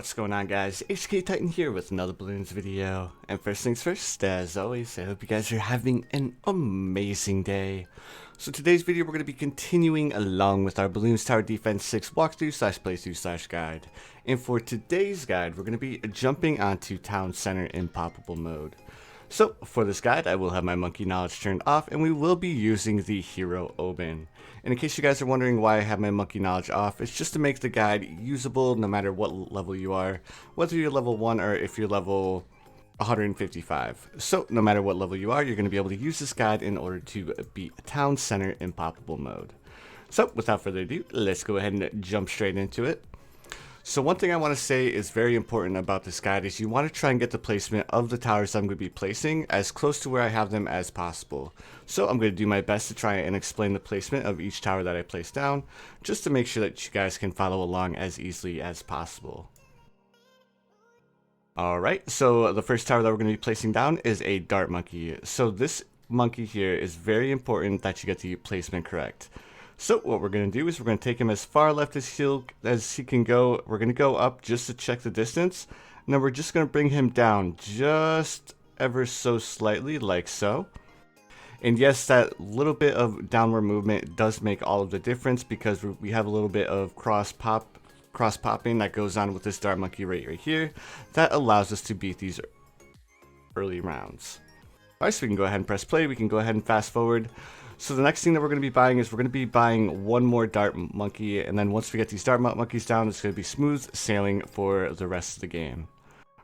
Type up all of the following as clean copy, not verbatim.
What's going on, guys? HK Titan here with another balloons video. And first things first, as always, I hope you guys are having an amazing day. So today's video we're going to be continuing along with our Balloons Tower Defense 6 walkthrough / playthrough / guide. And for today's guide, we're going to be jumping onto Town Center Impoppable mode. So for this guide, I will have my monkey knowledge turned off, and we will be using the hero Oben. And in case you guys are wondering why I have my monkey knowledge off, it's just to make the guide usable no matter what level you are, whether you're level 1 or if you're level 155. So no matter what level you are, you're going to be able to use this guide in order to beat Town Center Impoppable mode. So without further ado, let's go ahead and jump straight into it. So one thing I want to say is very important about this guide is you want to try and get the placement of the towers I'm going to be placing as close to where I have them as possible. So I'm going to do my best to try and explain the placement of each tower that I place down, just to make sure that you guys can follow along as easily as possible. Alright, so the first tower that we're going to be placing down is a dart monkey. So this monkey here is very important that you get the placement correct. So what we're going to do is we're going to take him as far left as he can go. We're going to go up just to check the distance. And then we're just going to bring him down just ever so slightly, like so. And yes, that little bit of downward movement does make all of the difference because we have a little bit of cross popping that goes on with this dart monkey right here. That allows us to beat these early rounds. Alright, so we can go ahead and press play. We can go ahead and fast forward. So the next thing that we're going to be buying is we're going to be buying one more dart monkey, and then once we get these dart monkeys down, it's going to be smooth sailing for the rest of the game.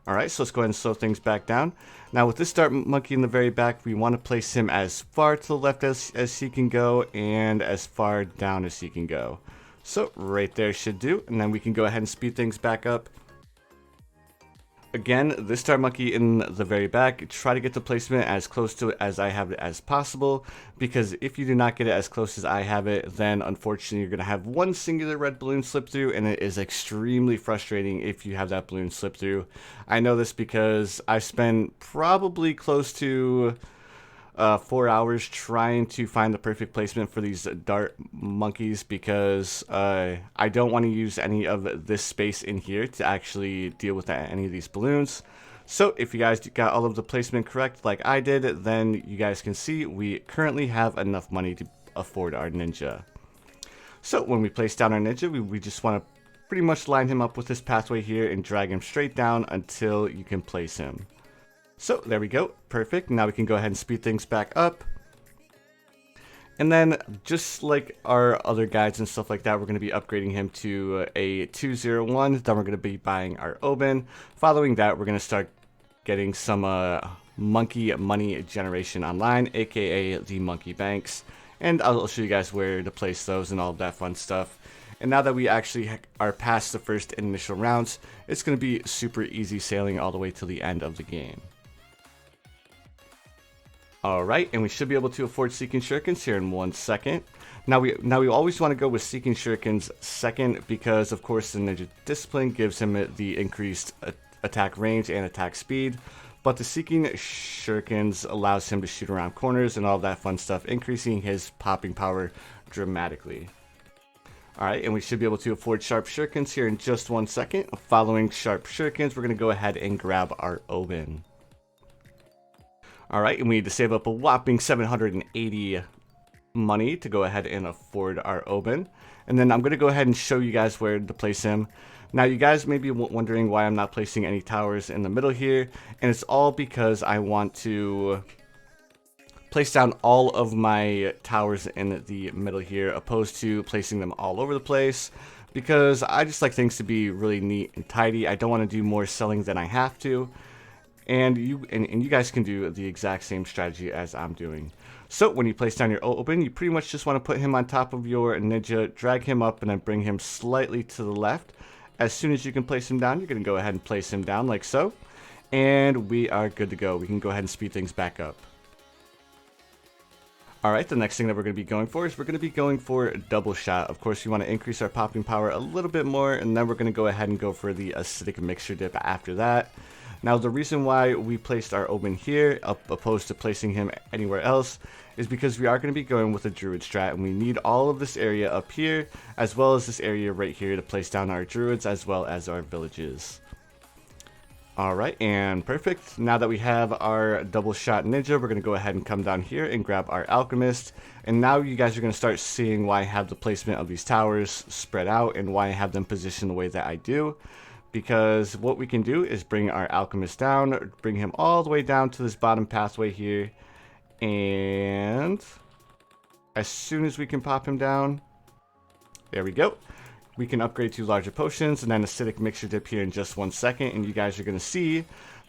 Alright, so let's go ahead and slow things back down. Now with this dart monkey in the very back, we want to place him as far to the left as he can go and as far down as he can go. So right there should do, and then we can go ahead and speed things back up. Again, this dart monkey in the very back, try to get the placement as close to it as I have it as possible, because if you do not get it as close as I have it, then unfortunately you're going to have one singular red balloon slip through, and it is extremely frustrating if you have that balloon slip through. I know this because I spent probably close to 4 hours trying to find the perfect placement for these dart monkeys because I don't want to use any of this space in here to actually deal with any of these balloons. So if you guys got all of the placement correct like I did, then you guys can see we currently have enough money to afford our ninja. So when we place down our ninja, we just want to pretty much line him up with this pathway here and drag him straight down until you can place him. So there we go, perfect. Now we can go ahead and speed things back up. And then just like our other guides and stuff like that, we're going to be upgrading him to a 201. Then we're going to be buying our Oben. Following that, we're going to start getting some monkey money generation online, aka the monkey banks. And I'll show you guys where to place those and all of that fun stuff. And now that we actually are past the first initial rounds, it's going to be super easy sailing all the way to the end of the game. Alright, and we should be able to afford Seeking Shurikens here in 1 second. Now we always want to go with Seeking Shurikens second because of course the Ninja Discipline gives him the increased attack range and attack speed. But the Seeking Shurikens allows him to shoot around corners and all that fun stuff, increasing his popping power dramatically. Alright, and we should be able to afford Sharp Shurikens here in just 1 second. Following Sharp Shurikens, we're going to go ahead and grab our Oben. Alright, and we need to save up a whopping 780 money to go ahead and afford our Oben. And then I'm going to go ahead and show you guys where to place him. Now you guys may be wondering why I'm not placing any towers in the middle here. And it's all because I want to place down all of my towers in the middle here, opposed to placing them all over the place. Because I just like things to be really neat and tidy. I don't want to do more selling than I have to. And you guys can do the exact same strategy as I'm doing. So when you place down your Oben, you pretty much just want to put him on top of your ninja, drag him up, and then bring him slightly to the left. As soon as you can place him down, you're going to go ahead and place him down like so. And we are good to go. We can go ahead and speed things back up. Alright, the next thing that we're going to be going for is we're going to be going for double shot. Of course, we want to increase our popping power a little bit more, and then we're going to go ahead and go for the acidic mixture dip after that. Now the reason why we placed our Oben here opposed to placing him anywhere else is because we are going to be going with a Druid strat, and we need all of this area up here as well as this area right here to place down our Druids as well as our villages. Alright, and perfect. Now that we have our double shot ninja, we're going to go ahead and come down here and grab our alchemist. And now you guys are going to start seeing why I have the placement of these towers spread out and why I have them positioned the way that I do. Because what we can do is bring our alchemist down, bring him all the way down to this bottom pathway here. And as soon as we can pop him down, there we go. We can upgrade to larger potions and then acidic mixture dip here in just 1 second, and you guys are going to see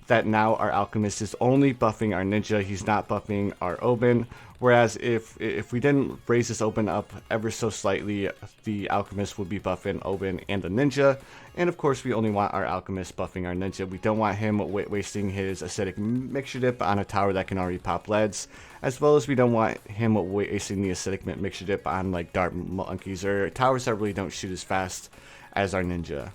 that now our alchemist is only buffing our ninja. He's not buffing our Oben. Whereas if we didn't raise this Oben up ever so slightly, the alchemist would be buffing Oben and the ninja. And of course, we only want our alchemist buffing our ninja. We don't want him wasting his acidic mixture dip on a tower that can already pop leads, as well as we don't want him wasting the acidic mixture dip on like dart monkeys or towers that really don't shoot as fast as our ninja.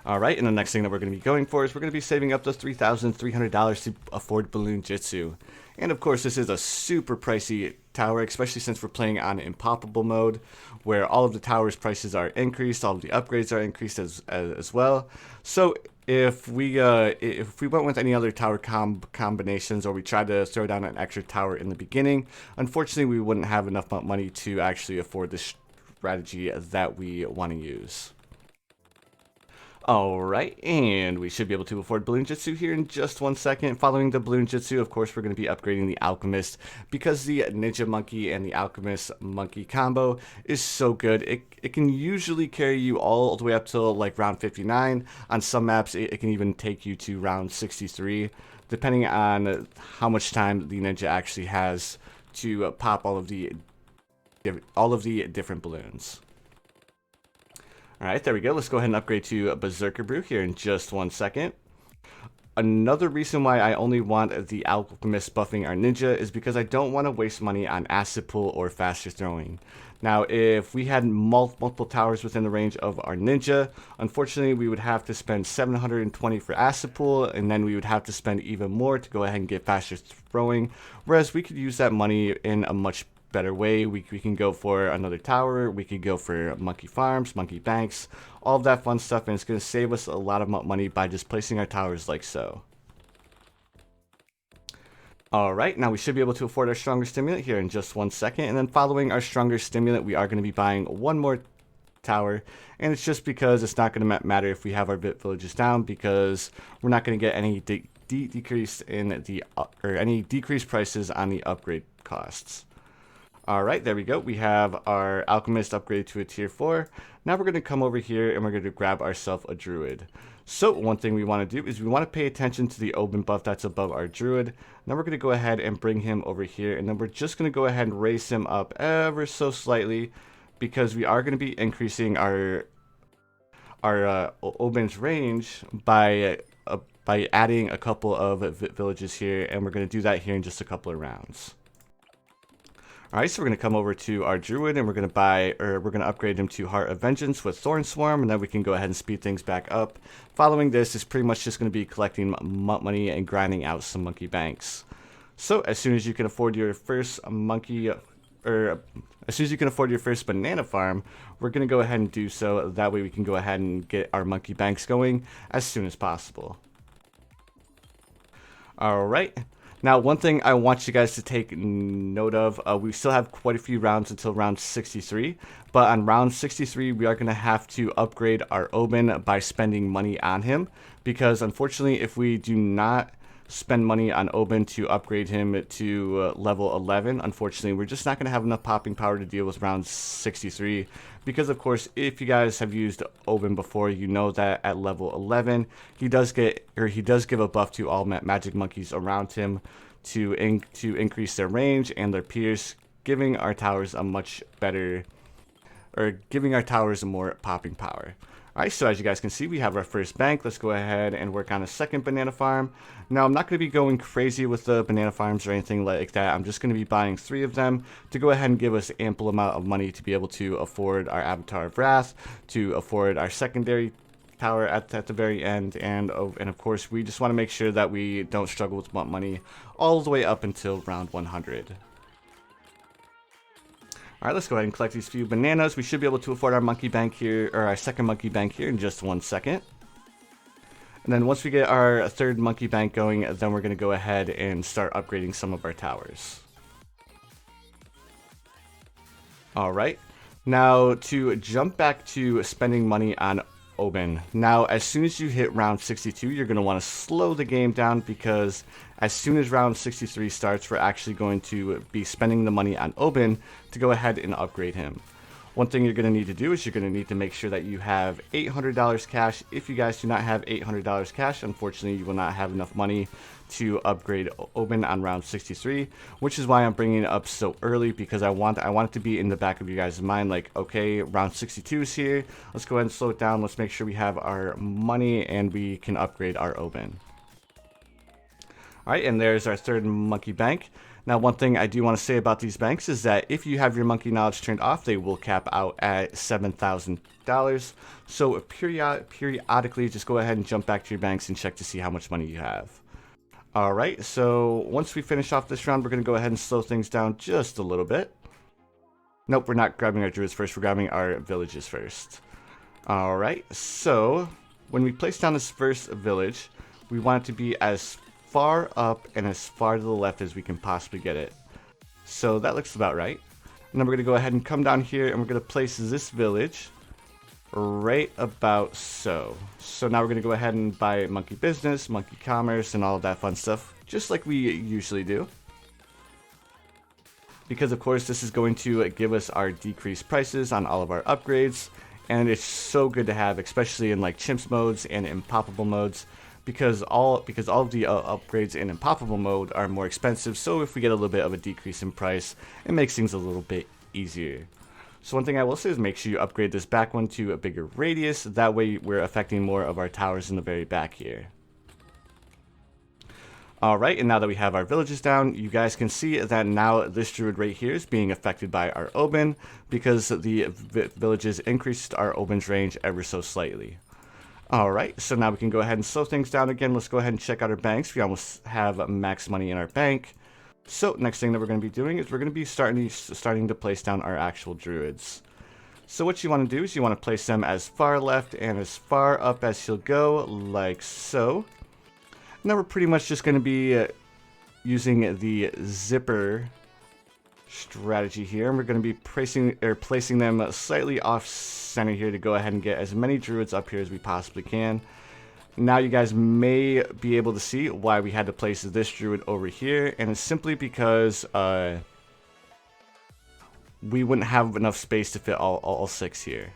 Alright, and the next thing that we're going to be going for is we're going to be saving up those $3,300 to afford Balloon Jitsu. And of course, this is a super pricey tower, especially since we're playing on Impoppable mode, where all of the towers' prices are increased, all of the upgrades are increased as well. So if we went with any other tower combinations, or we tried to throw down an extra tower in the beginning, unfortunately we wouldn't have enough money to actually afford the strategy that we want to use. Alright, and we should be able to afford Balloon Jitsu here in just 1 second. Following the Balloon Jitsu, of course, we're going to be upgrading the Alchemist, because the Ninja Monkey and the Alchemist Monkey combo is so good. It can usually carry you all the way up till like round 59. On some maps, it can even take you to round 63, depending on how much time the Ninja actually has to pop all of the different balloons. Alright, there we go. Let's go ahead and upgrade to Berserker Brew here in just 1 second. Another reason why I only want the Alchemist buffing our ninja is because I don't want to waste money on acid pull or faster throwing. Now, if we had multiple towers within the range of our ninja, unfortunately we would have to spend 720 for acid pull, and then we would have to spend even more to go ahead and get faster throwing, whereas we could use that money in a much better way. We can go for another tower, we could go for monkey farms, monkey banks, all of that fun stuff, and it's going to save us a lot of money by just placing our towers like so. Alright, now we should be able to afford our stronger stimulant here in just 1 second, and then following our stronger stimulant we are going to be buying one more tower, and it's just because it's not going to matter if we have our villages down, because we're not going to get any decrease in the any decreased prices on the upgrade costs. Alright, there we go. We have our Alchemist upgraded to a tier 4. Now we're going to come over here and we're going to grab ourselves a Druid. So one thing we want to do is we want to pay attention to the Oben buff that's above our Druid. Now we're going to go ahead and bring him over here, and then we're just going to go ahead and raise him up ever so slightly, because we are going to be increasing our Oben's range by adding a couple of villages here, and we're going to do that here in just a couple of rounds. Alright, so we're going to come over to our Druid, and we're going to upgrade him to Heart of Vengeance with Thorn Swarm, and then we can go ahead and speed things back up. Following this is pretty much just going to be collecting money and grinding out some monkey banks. So as soon as you can afford your first banana farm, we're going to go ahead and do so. That way we can go ahead and get our monkey banks going as soon as possible. Alright. Now, one thing I want you guys to take note of, we still have quite a few rounds until round 63, but on round 63, we are going to have to upgrade our Oben by spending money on him, because unfortunately, if we do not spend money on Oben to upgrade him to level 11, unfortunately, we're just not going to have enough popping power to deal with round 63, because of course, if you guys have used Oben before, you know that at level 11, he does give a buff to all magic monkeys around him to increase their range and their pierce, giving our towers a much better, giving our towers more popping power. Alright, so as you guys can see, we have our first bank. Let's go ahead and work on a second banana farm. Now, I'm not going to be going crazy with the banana farms or anything like that. I'm just going to be buying 3 of them to go ahead and give us ample amount of money to be able to afford our Avatar of Wrath, to afford our secondary tower at the very end, and of course, we just want to make sure that we don't struggle with money all the way up until round 100. Alright, let's go ahead and collect these few bananas. We should be able to afford our monkey bank here, or our second monkey bank here in just 1 second. And then once we get our third monkey bank going, then we're going to go ahead and start upgrading some of our towers. Alright, now to jump back to spending money on Oben. Now, as soon as you hit round 62, you're going to want to slow the game down, because as soon as round 63 starts, we're actually going to be spending the money on Oben to go ahead and upgrade him. One thing you're going to need to do is you're going to need to make sure that you have $800 cash. If you guys do not have $800 cash, unfortunately, you will not have enough money to upgrade Oben on round 63, which is why I'm bringing it up so early, because I want it to be in the back of you guys' mind, like, okay, round 62 is here. Let's go ahead and slow it down. Let's make sure we have our money and we can upgrade our Oben. All right, and there's our third monkey bank. Now, one thing I do want to say about these banks is that if you have your monkey knowledge turned off, they will cap out at $7,000. So periodically, just go ahead and jump back to your banks and check to see how much money you have. All right, so once we finish off this round, we're going to go ahead and slow things down just a little bit. Nope, we're not grabbing our druids first. We're grabbing our villages first. All right, so when we place down this first village, we want it to be as far up and as far to the left as we can possibly get it. So that looks about right. And then we're going to go ahead and come down here and we're going to place this village right about so. So now we're going to go ahead and buy monkey business, monkey commerce, and all of that fun stuff, just like we usually do. Because of course this is going to give us our decreased prices on all of our upgrades, and it's so good to have, especially in like chimps modes and impoppable modes. Because all of the upgrades in Impoppable mode are more expensive, so if we get a little bit of a decrease in price, it makes things a little bit easier. So one thing I will say is make sure you upgrade this back one to a bigger radius, that way we're affecting more of our towers in the very back here. Alright, and now that we have our villages down, you guys can see that now this druid right here is being affected by our Oben, because the villages increased our Oben's range ever so slightly. Alright, so now we can go ahead and slow things down again. Let's go ahead and check out our banks. We almost have max money in our bank. So next thing that we're going to be doing is we're going to be starting to place down our actual druids. So what you want to do is you want to place them as far left and as far up as you'll go, like so. Now we're pretty much just going to be using the zipper strategy here, and we're going to be placing them slightly off center here to go ahead and get as many druids up here as we possibly can. Now you guys may be able to see why we had to place this druid over here, and it's simply because we wouldn't have enough space to fit all 6 here.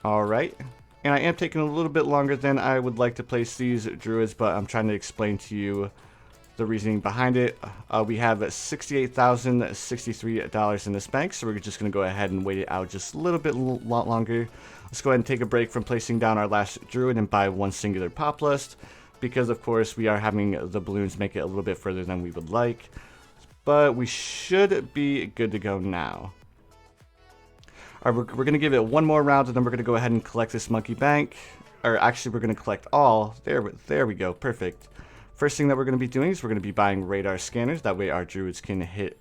Alright, and I am taking a little bit longer than I would like to place these druids, but I'm trying to explain to you the reasoning behind it. We have $68,063 in this bank, so we're just going to go ahead and wait it out just a little bit longer. Let's go ahead and take a break from placing down our last druid and buy one singular populist, because of course we are having the balloons make it a little bit further than we would like, but we should be good to go now. Alright, we're going to give it one more round, and then we're going to go ahead and collect this monkey bank, or actually we're going to collect all. There we go, perfect. First thing that we're going to be doing is we're going to be buying radar scanners. That way our druids can hit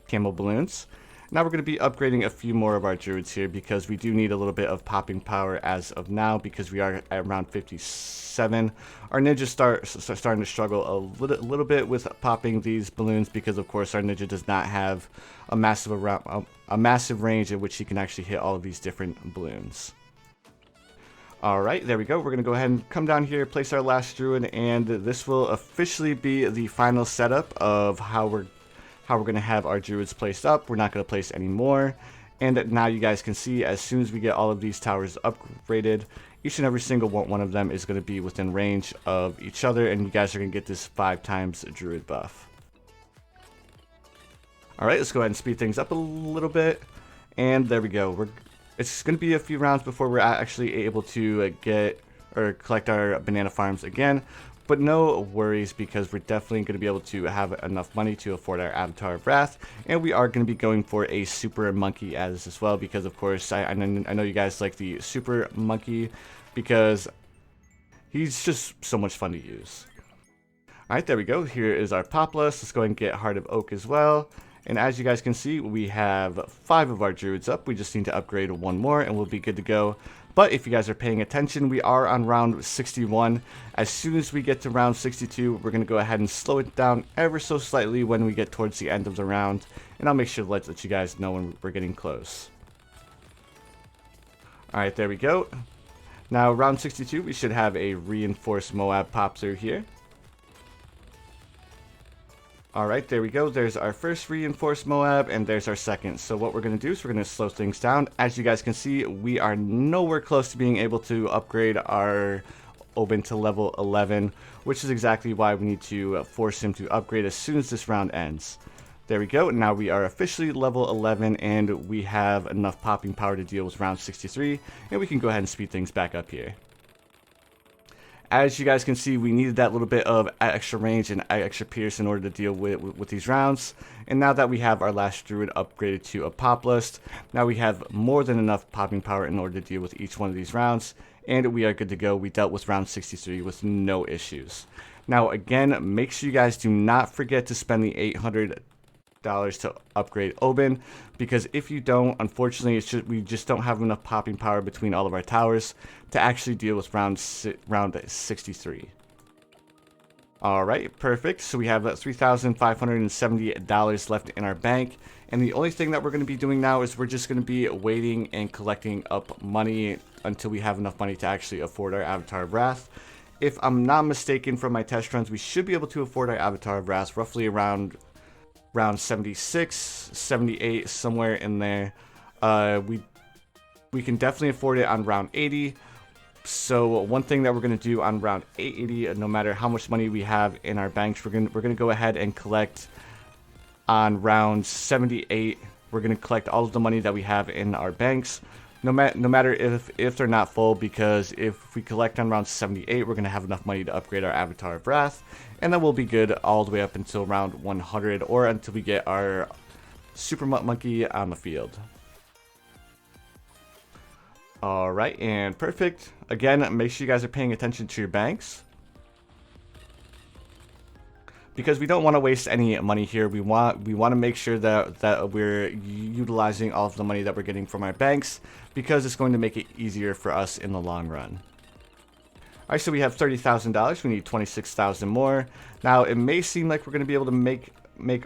camel balloons. Now we're going to be upgrading a few more of our druids here, because we do need a little bit of popping power as of now, because we are at around 57. Our ninjas starting to struggle a little bit with popping these balloons, because of course our ninja does not have a massive range at which he can actually hit all of these different balloons. Alright, there we go. We're going to go ahead and come down here, place our last druid, and this will officially be the final setup of how we're going to have our druids placed up. We're not going to place any more. And now you guys can see, as soon as we get all of these towers upgraded, each and every single one of them is going to be within range of each other, and you guys are going to get this 5 times druid buff. Alright, let's go ahead and speed things up a little bit. And there we go. It's going to be a few rounds before we're actually able to get or collect our banana farms again. But no worries, because we're definitely going to be able to have enough money to afford our Avatar of Wrath. And we are going to be going for a super monkey as well, because of course I know you guys like the super monkey, because he's just so much fun to use. Alright, there we go. Here is our populus. Let's go ahead and get Heart of Oak as well. And as you guys can see, we have 5 of our druids up. We just need to upgrade one more and we'll be good to go. But if you guys are paying attention, we are on round 61. As soon as we get to round 62, we're going to go ahead and slow it down ever so slightly when we get towards the end of the round. And I'll make sure to let you guys know when we're getting close. Alright, there we go. Now, round 62, we should have a reinforced Moab pop through here. Alright, there we go. There's our first reinforced Moab, and there's our second. So what we're going to do is we're going to slow things down. As you guys can see, we are nowhere close to being able to upgrade our Oban to level 11, which is exactly why we need to force him to upgrade as soon as this round ends. There we go. Now we are officially level 11, and we have enough popping power to deal with round 63, and we can go ahead and speed things back up here. As you guys can see, we needed that little bit of extra range and extra pierce in order to deal with these rounds. And now that we have our last Druid upgraded to a pop list, now we have more than enough popping power in order to deal with each one of these rounds. And we are good to go. We dealt with round 63 with no issues. Now again, make sure you guys do not forget to spend the $800 to upgrade Oban, because if you don't, unfortunately, we just don't have enough popping power between all of our towers to actually deal with round 63. Alright, perfect. So we have $3,570 left in our bank, and the only thing that we're going to be doing now is we're just going to be waiting and collecting up money until we have enough money to actually afford our Avatar of Wrath. If I'm not mistaken from my test runs, we should be able to afford our Avatar of Wrath roughly around 76, 78, somewhere in there. We can definitely afford it on round 80. So one thing that we're going to do on round 80, no matter how much money we have in our banks, we're going to go ahead and collect on round 78. We're going to collect all of the money that we have in our banks, no matter if they're not full, because if we collect on round 78, we're going to have enough money to upgrade our Avatar of Wrath, and then we'll be good all the way up until round 100, or until we get our Super Monkey on the field. Alright, and perfect. Again, make sure you guys are paying attention to your banks, because we don't want to waste any money here. We want to make sure that we're utilizing all of the money that we're getting from our banks, because it's going to make it easier for us in the long run. Alright, so we have $30,000. We need 26,000 more. Now, it may seem like we're going to be able to make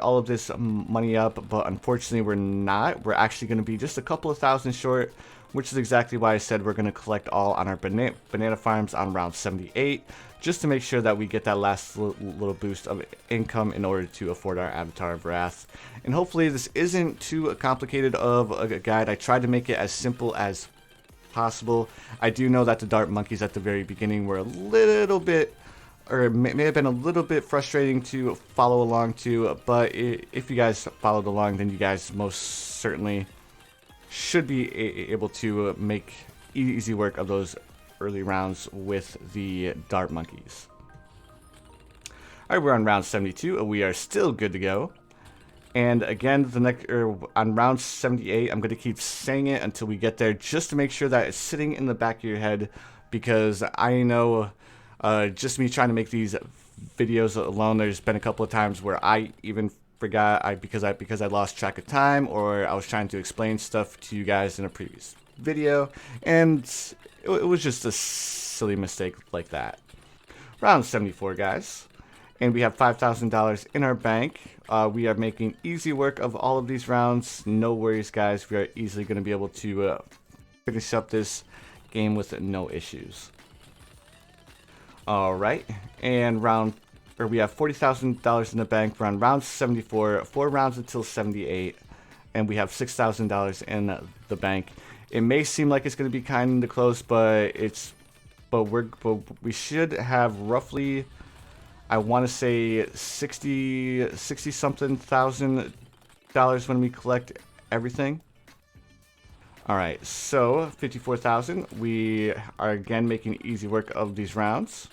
all of this money up, but unfortunately we're not. We're actually going to be just a couple of thousand short, which is exactly why I said we're going to collect all on our banana farms on round 78, just to make sure that we get that last little boost of income in order to afford our Avatar of Wrath. And hopefully this isn't too complicated of a guide. I tried to make it as simple as possible. I do know that the dart monkeys at the very beginning were a little bit, or may have been a little bit frustrating to follow along to, but if you guys followed along, then you guys most certainly should be able to make easy work of those early rounds with the dart monkeys. Alright, we're on round 72. We are still good to go. And again, on round 78, I'm going to keep saying it until we get there, just to make sure that it's sitting in the back of your head, because I know, just me trying to make these videos alone, there's been a couple of times where I even forgot because I lost track of time, or I was trying to explain stuff to you guys in a previous video, and it was just a silly mistake like that. Round 74, guys, and we have $5,000 in our bank. We are making easy work of all of these rounds. No worries, guys. We are easily going to be able to finish up this game with no issues. All right, and we have $40,000 in the bank. We're on round 74, 4 rounds until 78, and we have $6,000 in the bank. It may seem like it's going to be kind of close, but we should have roughly, I want to say, $60 something thousand when we collect everything. All right, so 54,000. We are again making easy work of these rounds.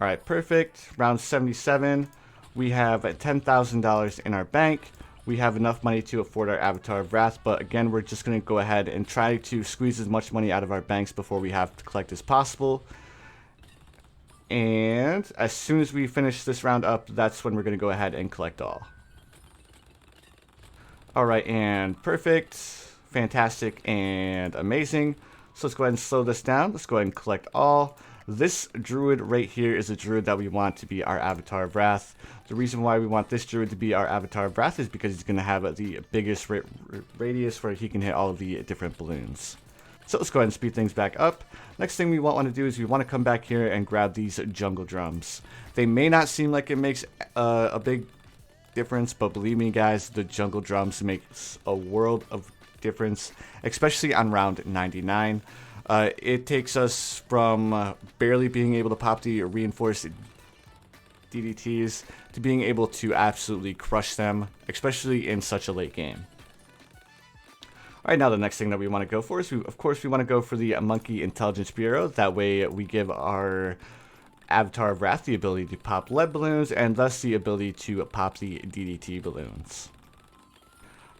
All right, perfect. Round 77, we have $10,000 in our bank. We have enough money to afford our Avatar of Wrath, but again, we're just going to go ahead and try to squeeze as much money out of our banks before we have to collect as possible. And as soon as we finish this round up, that's when we're going to go ahead and collect all. All right, and perfect, fantastic, and amazing. So let's go ahead and slow this down. Let's go ahead and collect all. This Druid right here is a Druid that we want to be our Avatar of Wrath. The reason why we want this Druid to be our Avatar of Wrath is because he's going to have the biggest radius where he can hit all of the different balloons. So let's go ahead and speed things back up. Next thing we want to do is we want to come back here and grab these jungle drums. They may not seem like it makes a big difference, but believe me guys, the jungle drums makes a world of difference, especially on round 99. It takes us from barely being able to pop the reinforced DDTs to being able to absolutely crush them, especially in such a late game. Alright, now the next thing that we want to go for is, of course, we want to go for the Monkey Intelligence Bureau. That way we give our Avatar of Wrath the ability to pop lead balloons, and thus the ability to pop the DDT balloons.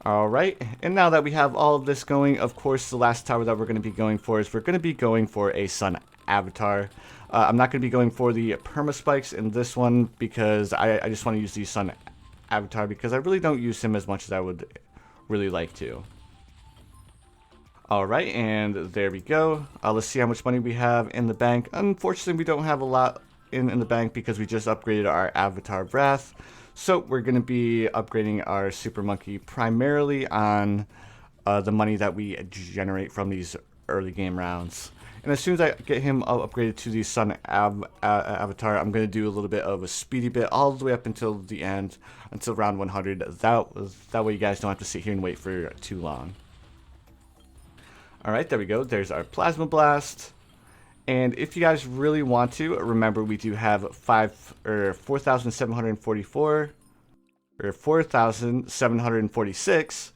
Alright, and now that we have all of this going, of course, the last tower that we're going to be going for is we're going to be going for a Sun Avatar. I'm not going to be going for the Perma Spikes in this one because I just want to use the Sun Avatar because I really don't use him as much as I would really like to. Alright, and there we go. Let's see how much money we have in the bank. Unfortunately, we don't have a lot in the bank because we just upgraded our Avatar of Wrath. So we're going to be upgrading our Super Monkey primarily on the money that we generate from these early game rounds. And as soon as I get him upgraded to the Sun Avatar, I'm going to do a little bit of a speedy bit all the way up until the end, until round 100. That way you guys don't have to sit here and wait for too long. Alright, there we go. There's our Plasma Blast. And if you guys really want to, remember we do have 4,744 or 4,746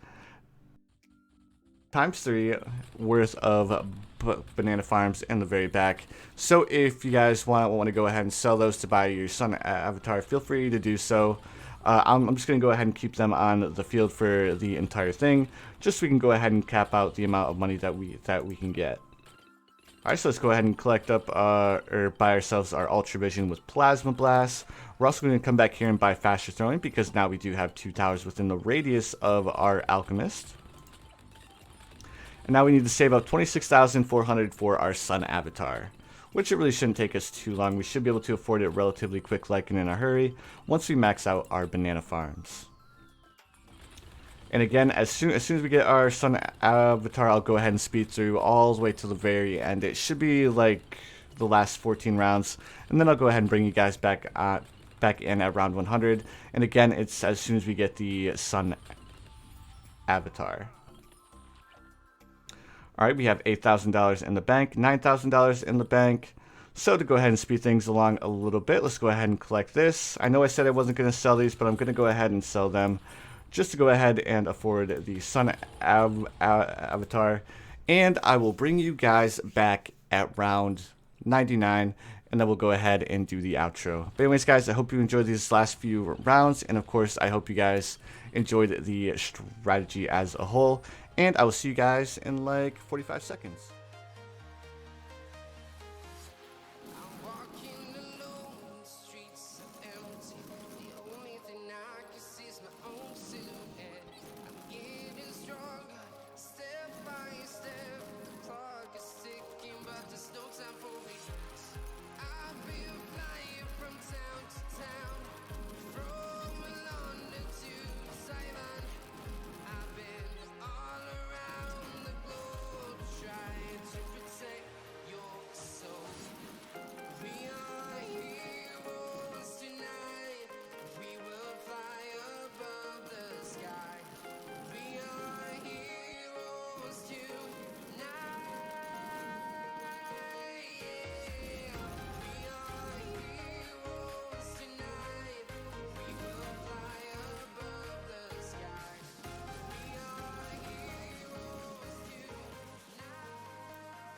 times 3 worth of banana farms in the very back. So if you guys want to go ahead and sell those to buy your Sun Avatar, feel free to do so. I'm just going to go ahead and keep them on the field so the entire thing, just so we can go ahead and cap out the amount of money that we can get. Alright, so let's go ahead and collect up or buy ourselves our Ultra Vision with Plasma Blast. We're also going to come back here and buy Faster Throwing because now we do have 2 towers within the radius of our Alchemist. And now we need to save up 26,400 for our Sun Avatar, which it really shouldn't take us too long. We should be able to afford it relatively quick, like and in a hurry, once we max out our banana farms. And again, as soon as we get our Sun Avatar, I'll go ahead and speed through all the way to the very end. It should be like the last 14 rounds, and then I'll go ahead and bring you guys back in at round 100. And again, it's as soon as we get the Sun Avatar. Alright, we have $8,000 in the bank, $9,000 in the bank. So to go ahead and speed things along a little bit, let's go ahead and collect this. I know I said I wasn't going to sell these, but I'm going to go ahead and sell them just to go ahead and afford the Sun Avatar. And I will bring you guys back at round 99, and then we'll go ahead and do the outro. But anyways, guys, I hope you enjoyed these last few rounds, and of course, I hope you guys enjoyed the strategy as a whole. And I will see you guys in like 45 seconds.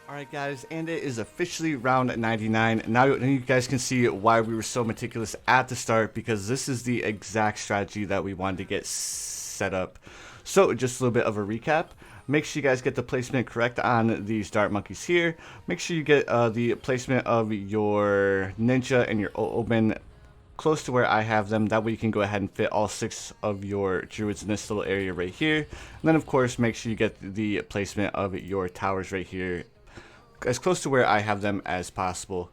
Alright guys, and it is officially round 99. Now you guys can see why we were so meticulous at the start, because this is the exact strategy that we wanted to get set up. So just a little bit of a recap. Make sure you guys get the placement correct on these dart monkeys here. Make sure you get the placement of your ninja and your omen close to where I have them. That way you can go ahead and fit all 6 of your druids in this little area right here. And then of course make sure you get the placement of your towers right here as close to where I have them as possible.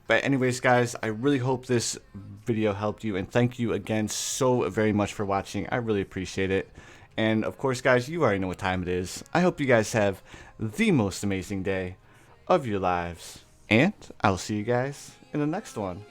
But anyways, guys, I really hope this video helped you, and thank you again so very much for watching. I really appreciate it. And of course, guys, you already know what time it is. I hope you guys have the most amazing day of your lives, and I'll see you guys in the next one.